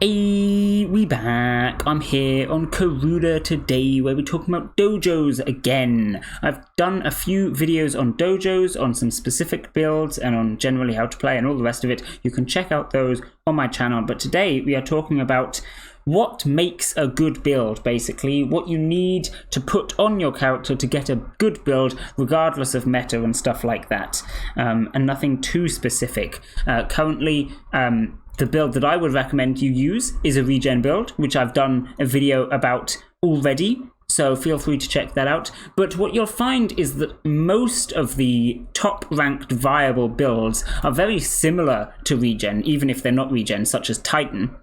Hey, we back. I'm here on Karuta today where we're talking about dojos again. I've done a few videos on dojos, on some specific builds and on generally how to play and all the rest of it. You can check out those on my channel, but today we are talking about what makes a good build, basically, what you need to put on your character to get a good build regardless of meta and stuff like that, and nothing too specific. Currently, the build that I would recommend you use is a regen build, which I've done a video about already, so feel free to check that out. But what you'll find is that most of the top-ranked viable builds are very similar to regen, even if they're not regen, such as Titan.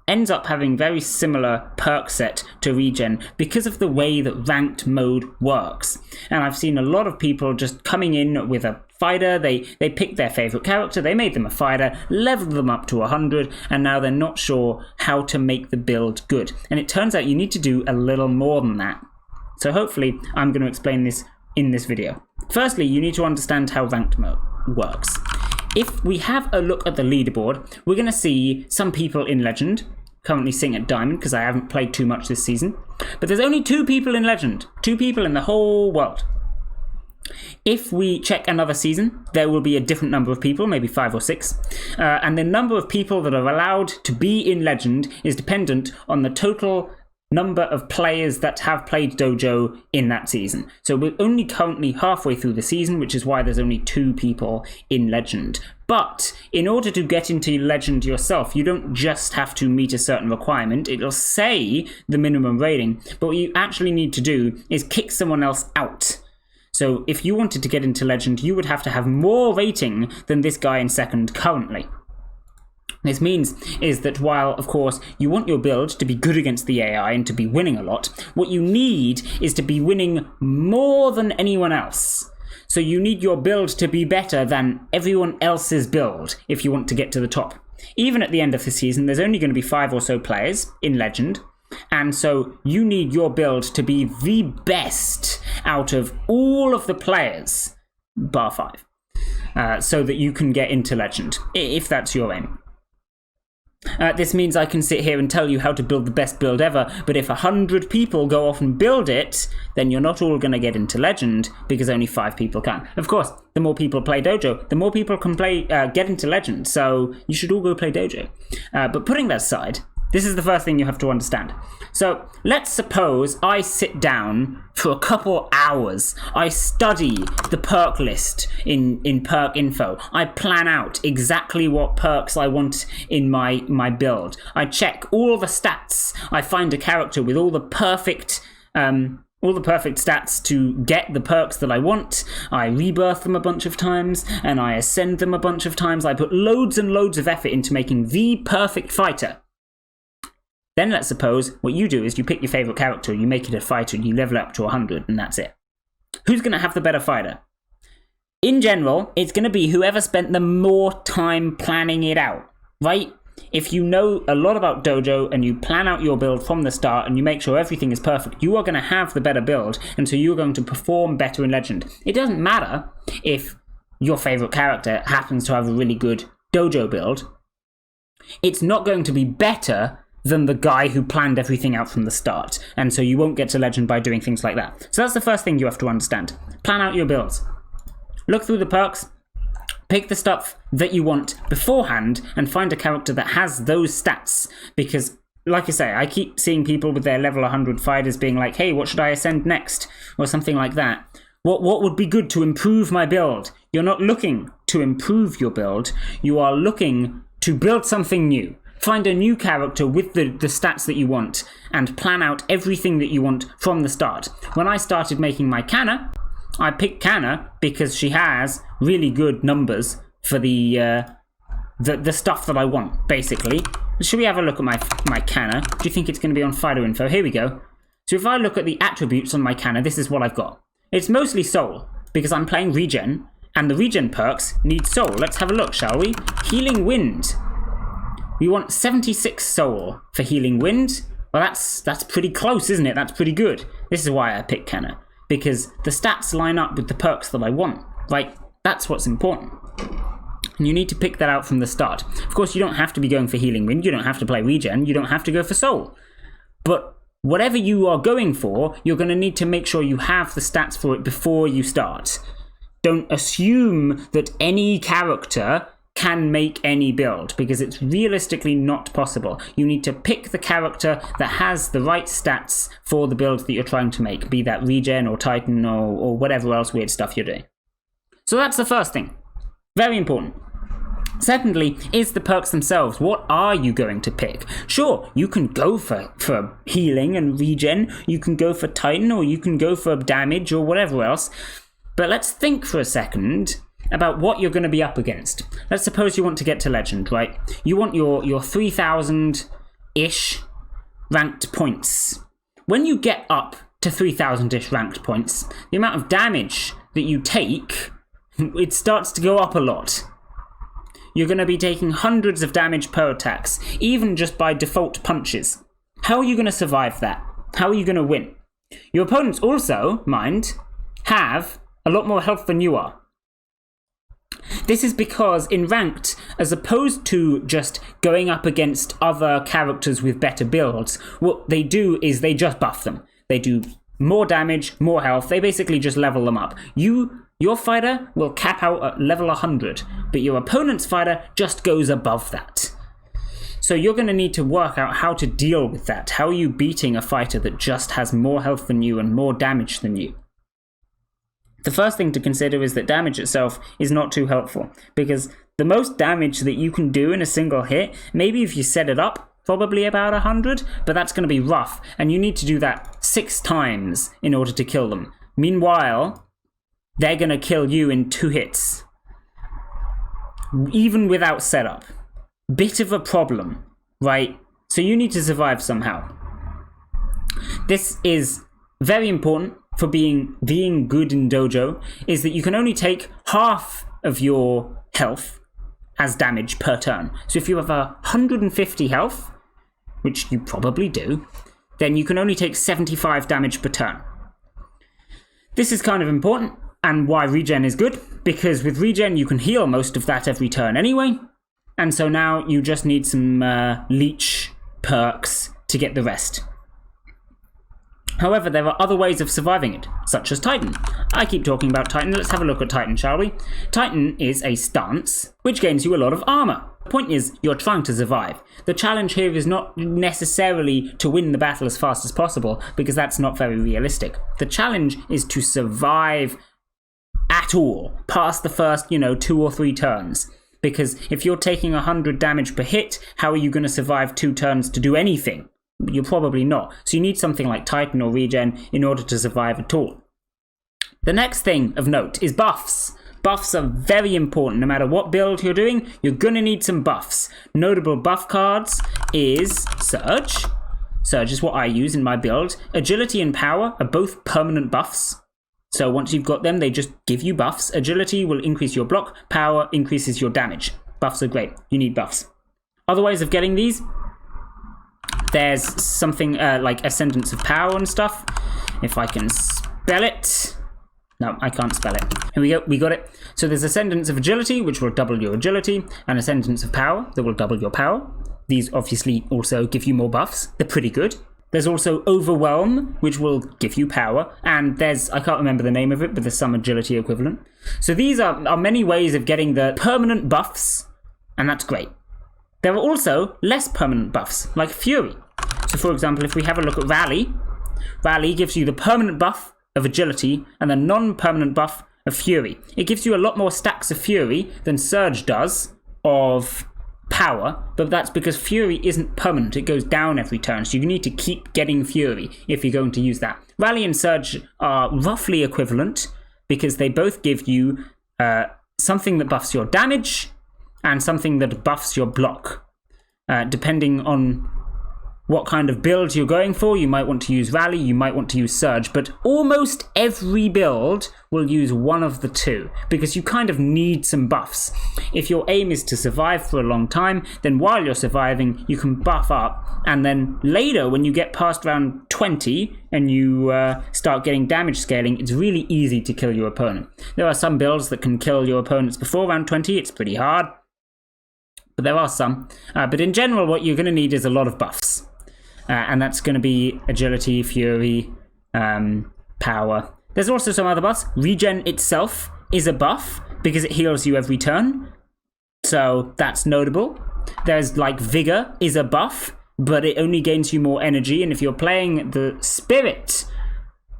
Ends up having very similar perk set to regen because of the way that ranked mode works. And I've seen a lot of people just coming in with a fighter, they picked their favorite character, they made them a fighter, leveled them up to 100, and now they're not sure how to make the build good. And it turns out you need to do a little more than that. So hopefully I'm going to explain this in this video. Firstly, you need to understand how ranked mode works. If we have a look at the leaderboard, we're going to see some people in Legend, currently sitting at Diamond because I haven't played too much this season. But there's only 2 people in Legend, 2 people in the whole world. If we check another season, there will be a different number of people, maybe 5 or 6. And the number of people that are allowed to be in Legend is dependent on the total number of players that have played Dojo in that season. So we're only currently halfway through the season, which is why there's only 2 people in Legend. But in order to get into Legend yourself, you don't just have to meet a certain requirement. It'll say the minimum rating, but what you actually need to do is kick someone else out. So if you wanted to get into Legend, you would have to have more rating than this guy in second currently. This means is that while, of course, you want your build to be good against the AI and to be winning a lot, what you need is to be winning more than anyone else. So you need your build to be better than everyone else's build if you want to get to the top. Even at the end of the season, there's only going to be 5 or so players in Legend, and so you need your build to be the best out of all of the players, bar 5, so that you can get into Legend, if that's your aim. This means I can sit here and tell you how to build the best build ever, but if 100 people go off and build it, then you're not all going to get into Legend because only 5 people can. Of course, the more people play Dojo, the more people can get into Legend, so you should all go play Dojo. But putting that aside, this is the first thing you have to understand. So let's suppose I sit down for a couple hours. I study the perk list in perk info. I plan out exactly what perks I want in my build. I check all the stats. I find a character with all the perfect stats to get the perks that I want. I rebirth them a bunch of times and I ascend them a bunch of times. I put loads and loads of effort into making the perfect fighter. Then let's suppose what you do is you pick your favorite character, you make it a fighter, and you level it up to 100, and that's it. Who's going to have the better fighter? In general, it's going to be whoever spent the more time planning it out, right? If you know a lot about Dojo and you plan out your build from the start and you make sure everything is perfect, you are going to have the better build, and so you're going to perform better in Legend. It doesn't matter if your favorite character happens to have a really good Dojo build. It's not going to be better than the guy who planned everything out from the start. And so you won't get to Legend by doing things like that. So that's the first thing you have to understand. Plan out your builds. Look through the perks. Pick the stuff that you want beforehand and find a character that has those stats. Because, like I say, I keep seeing people with their level 100 fighters being like, hey, what should I ascend next? Or something like that. What would be good to improve my build? You're not looking to improve your build. You are looking to build something new. Find a new character with the stats that you want and plan out everything that you want from the start. When I started making my Kanna, I picked Kanna because she has really good numbers for the stuff that I want, basically. Should we have a look at my Kanna? Do you think it's going to be on fighter info? Here we go. So if I look at the attributes on my Kanna, this is what I've got. It's mostly soul because I'm playing regen and the regen perks need soul. Let's have a look, shall we? Healing wind. We want 76 soul for Healing Wind. Well, that's pretty close, isn't it? That's pretty good. This is why I picked Kanna, because the stats line up with the perks that I want, right? That's what's important. And you need to pick that out from the start. Of course, you don't have to be going for Healing Wind, you don't have to play Regen, you don't have to go for Soul. But whatever you are going for, you're going to need to make sure you have the stats for it before you start. Don't assume that any character can make any build, because it's realistically not possible. You need to pick the character that has the right stats for the build that you're trying to make, be that Regen or Titan or whatever else weird stuff you're doing. So that's the first thing. Very important. Secondly, is the perks themselves. What are you going to pick? Sure, you can go for healing and regen, you can go for Titan, or you can go for damage or whatever else. But let's think for a second about what you're going to be up against. Let's suppose you want to get to Legend, right? You want your 3,000-ish ranked points. When you get up to 3,000-ish ranked points, the amount of damage that you take, it starts to go up a lot. You're going to be taking hundreds of damage per attacks, even just by default punches. How are you going to survive that? How are you going to win? Your opponents also, mind, have a lot more health than you are. This is because in Ranked, as opposed to just going up against other characters with better builds, what they do is they just buff them. They do more damage, more health, they basically just level them up. Your fighter will cap out at level 100, but your opponent's fighter just goes above that. So you're going to need to work out how to deal with that. How are you beating a fighter that just has more health than you and more damage than you? The first thing to consider is that damage itself is not too helpful, because the most damage that you can do in a single hit, maybe if you set it up, probably about 100, but that's going to be rough, and you need to do that 6 times in order to kill them. Meanwhile, they're going to kill you in 2 hits, even without setup. Bit of a problem, right? So you need to survive somehow. This is very important for being good in Dojo, is that you can only take half of your health as damage per turn. So if you have 150 health, which you probably do, then you can only take 75 damage per turn. This is kind of important, and why regen is good, because with regen you can heal most of that every turn anyway, and so now you just need some leech perks to get the rest. However, there are other ways of surviving it, such as Titan. I keep talking about Titan, let's have a look at Titan, shall we? Titan is a stance, which gains you a lot of armor. The point is, you're trying to survive. The challenge here is not necessarily to win the battle as fast as possible, because that's not very realistic. The challenge is to survive at all, past the first, 2 or 3 turns. Because if you're taking 100 damage per hit, how are you going to survive 2 turns to do anything? You're probably not. So you need something like Titan or Regen in order to survive at all. The next thing of note is buffs. Buffs are very important. No matter what build you're doing, you're going to need some buffs. Notable buff cards is Surge. Surge is what I use in my build. Agility and Power are both permanent buffs. So once you've got them, they just give you buffs. Agility will increase your block. Power increases your damage. Buffs are great. You need buffs. Other ways of getting these? There's something like Ascendance of Power and stuff. If I can spell it. No, I can't spell it. Here we go, we got it. So there's Ascendance of Agility, which will double your agility, and Ascendance of Power, that will double your power. These obviously also give you more buffs. They're pretty good. There's also Overwhelm, which will give you power, and there's, I can't remember the name of it, but there's some agility equivalent. So these are many ways of getting the permanent buffs, and that's great. There are also less permanent buffs, like Fury. So for example, if we have a look at Rally, Rally gives you the permanent buff of agility and the non-permanent buff of Fury. It gives you a lot more stacks of Fury than Surge does of power, but that's because Fury isn't permanent. It goes down every turn, so you need to keep getting Fury if you're going to use that. Rally and Surge are roughly equivalent because they both give you something that buffs your damage and something that buffs your block, depending on what kind of build you're going for. You might want to use Rally, you might want to use Surge, but almost every build will use one of the two, because you kind of need some buffs. If your aim is to survive for a long time, then while you're surviving, you can buff up, and then later, when you get past round 20, and you start getting damage scaling, it's really easy to kill your opponent. There are some builds that can kill your opponents before round 20, it's pretty hard, but there are some. But in general, what you're going to need is a lot of buffs. And that's going to be Agility, Fury, Power. There's also some other buffs. Regen itself is a buff because it heals you every turn. So that's notable. There's like Vigor is a buff, but it only gains you more energy. And if you're playing the Spirit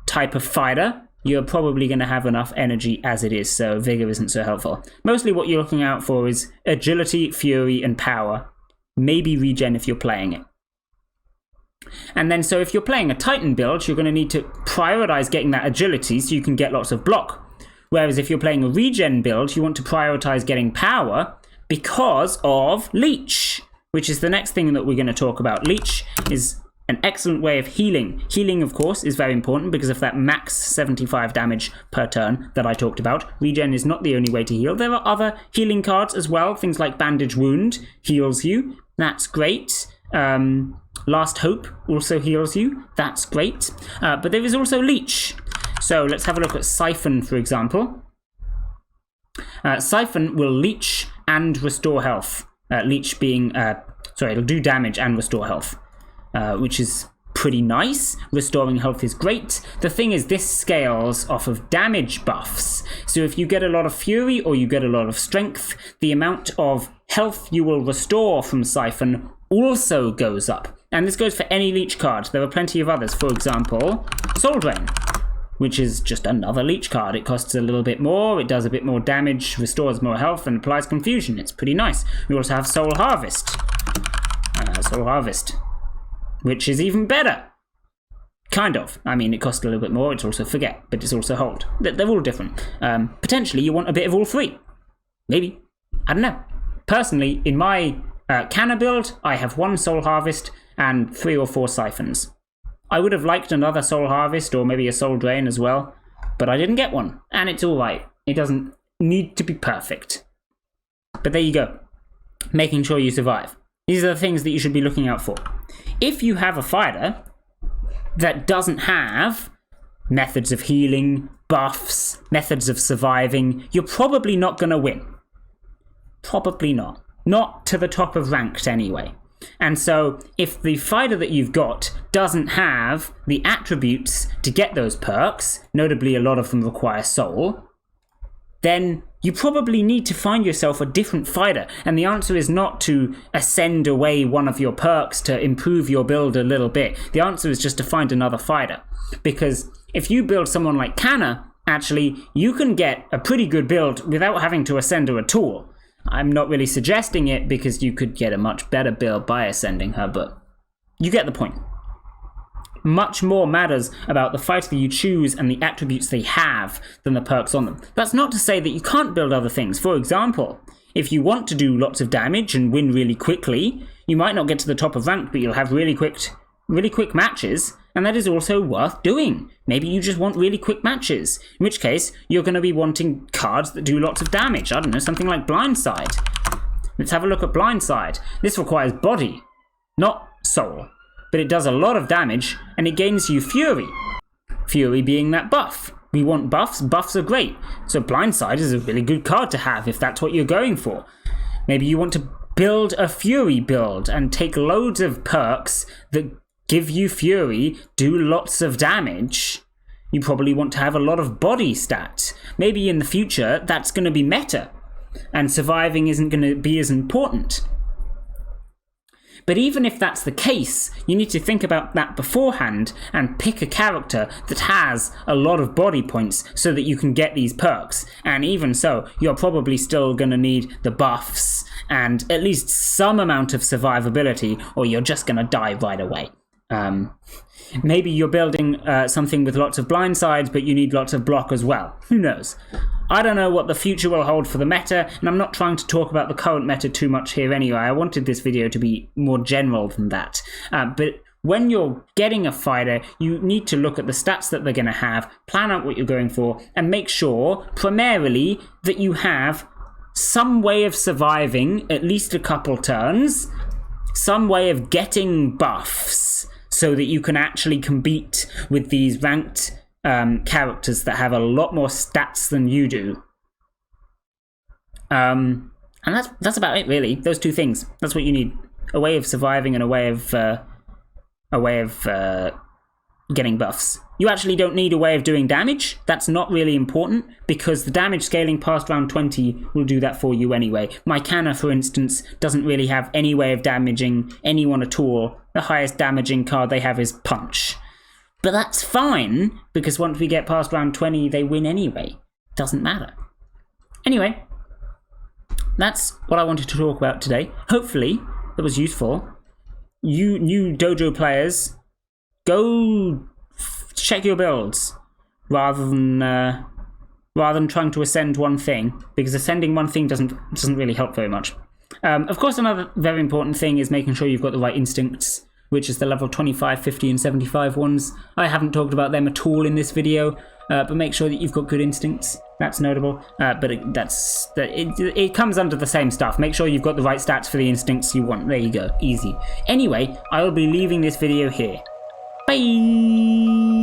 type of fighter, you're probably going to have enough energy as it is. So Vigor isn't so helpful. Mostly what you're looking out for is Agility, Fury, and Power. Maybe Regen if you're playing it. And then, so if you're playing a Titan build, you're going to need to prioritize getting that agility so you can get lots of block. Whereas if you're playing a regen build, you want to prioritize getting power because of leech, which is the next thing that we're going to talk about. Leech is an excellent way of healing. Healing, of course, is very important because of that max 75 damage per turn that I talked about. Regen is not the only way to heal. There are other healing cards as well. Things like Bandage Wound heals you. That's great. Last Hope also heals you. That's great. But there is also Leech. So let's have a look at Siphon, for example. Siphon will leech and restore health. Leech being... it'll do damage and restore health, which is pretty nice. Restoring health is great. The thing is, this scales off of damage buffs. So if you get a lot of Fury or you get a lot of Strength, the amount of health you will restore from Siphon also goes up. And this goes for any leech card. There are plenty of others. For example, Soul Drain, which is just another leech card. It costs a little bit more, it does a bit more damage, restores more health, and applies confusion. It's pretty nice. We also have Soul Harvest. Which is even better. Kind of. I mean, it costs a little bit more. It's also Forget, but it's also Hold. They're all different. Potentially, you want a bit of all three. Maybe. I don't know. Personally, in my Canna build, I have 1 Soul Harvest and 3 or 4 Siphons. I would have liked another Soul Harvest or maybe a Soul Drain as well, but I didn't get one, and it's alright. It doesn't need to be perfect. But there you go. Making sure you survive. These are the things that you should be looking out for. If you have a fighter that doesn't have methods of healing, buffs, methods of surviving, you're probably not going to win. Probably not. Not to the top of ranked anyway. And so if the fighter that you've got doesn't have the attributes to get those perks, notably a lot of them require soul, then you probably need to find yourself a different fighter. And the answer is not to ascend away one of your perks to improve your build a little bit. The answer is just to find another fighter. Because if you build someone like Canna, actually, you can get a pretty good build without having to ascend her at all. I'm not really suggesting it because you could get a much better build by ascending her, but you get the point. Much more matters about the fighter you choose and the attributes they have than the perks on them. That's not to say that you can't build other things. For example, if you want to do lots of damage and win really quickly, you might not get to the top of rank, but you'll have really quick matches, and that is also worth doing. Maybe you just want really quick matches, in which case you're going to be wanting cards that do lots of damage. I don't know, something like Blindside. Let's have a look at Blindside. This requires body, not soul, but it does a lot of damage, and it gains you Fury. Fury being that buff. We want buffs. Buffs are great. So Blindside is a really good card to have if that's what you're going for. Maybe you want to build a Fury build and take loads of perks that give you Fury, do lots of damage. You probably want to have a lot of body stats. Maybe in the future that's going to be meta, and surviving isn't going to be as important. But even if that's the case, you need to think about that beforehand and pick a character that has a lot of body points so that you can get these perks. And even so, you're probably still going to need the buffs and at least some amount of survivability, or you're just going to die right away. Maybe you're building something with lots of blind sides, but you need lots of block as well. Who knows? I don't know what the future will hold for the meta, and I'm not trying to talk about the current meta too much here anyway. I wanted this video to be more general than that. But when you're getting a fighter, you need to look at the stats that they're going to have, plan out what you're going for, and make sure, primarily, that you have some way of surviving at least a couple turns, some way of getting buffs, so that you can actually compete with these ranked characters that have a lot more stats than you do. And that's about it, really. Those two things. That's what you need: a way of surviving and a way of getting buffs. You actually don't need a way of doing damage. That's not really important, because the damage scaling past round 20 will do that for you anyway. My Canna, for instance, doesn't really have any way of damaging anyone at all. The highest damaging card they have is Punch. But that's fine, because once we get past round 20, they win anyway. Doesn't matter. Anyway, that's what I wanted to talk about today. Hopefully, it was useful. You new Dojo players, go check your builds rather than trying to ascend one thing, because ascending one thing doesn't really help very much. Of course, another very important thing is making sure you've got the right instincts, which is the level 25, 50, and 75 ones. I haven't talked about them at all in this video, but make sure that you've got good instincts. That's notable, but it comes under the same stuff. Make sure you've got the right stats for the instincts you want. There you go, easy. Anyway, I will be leaving this video here. Bye!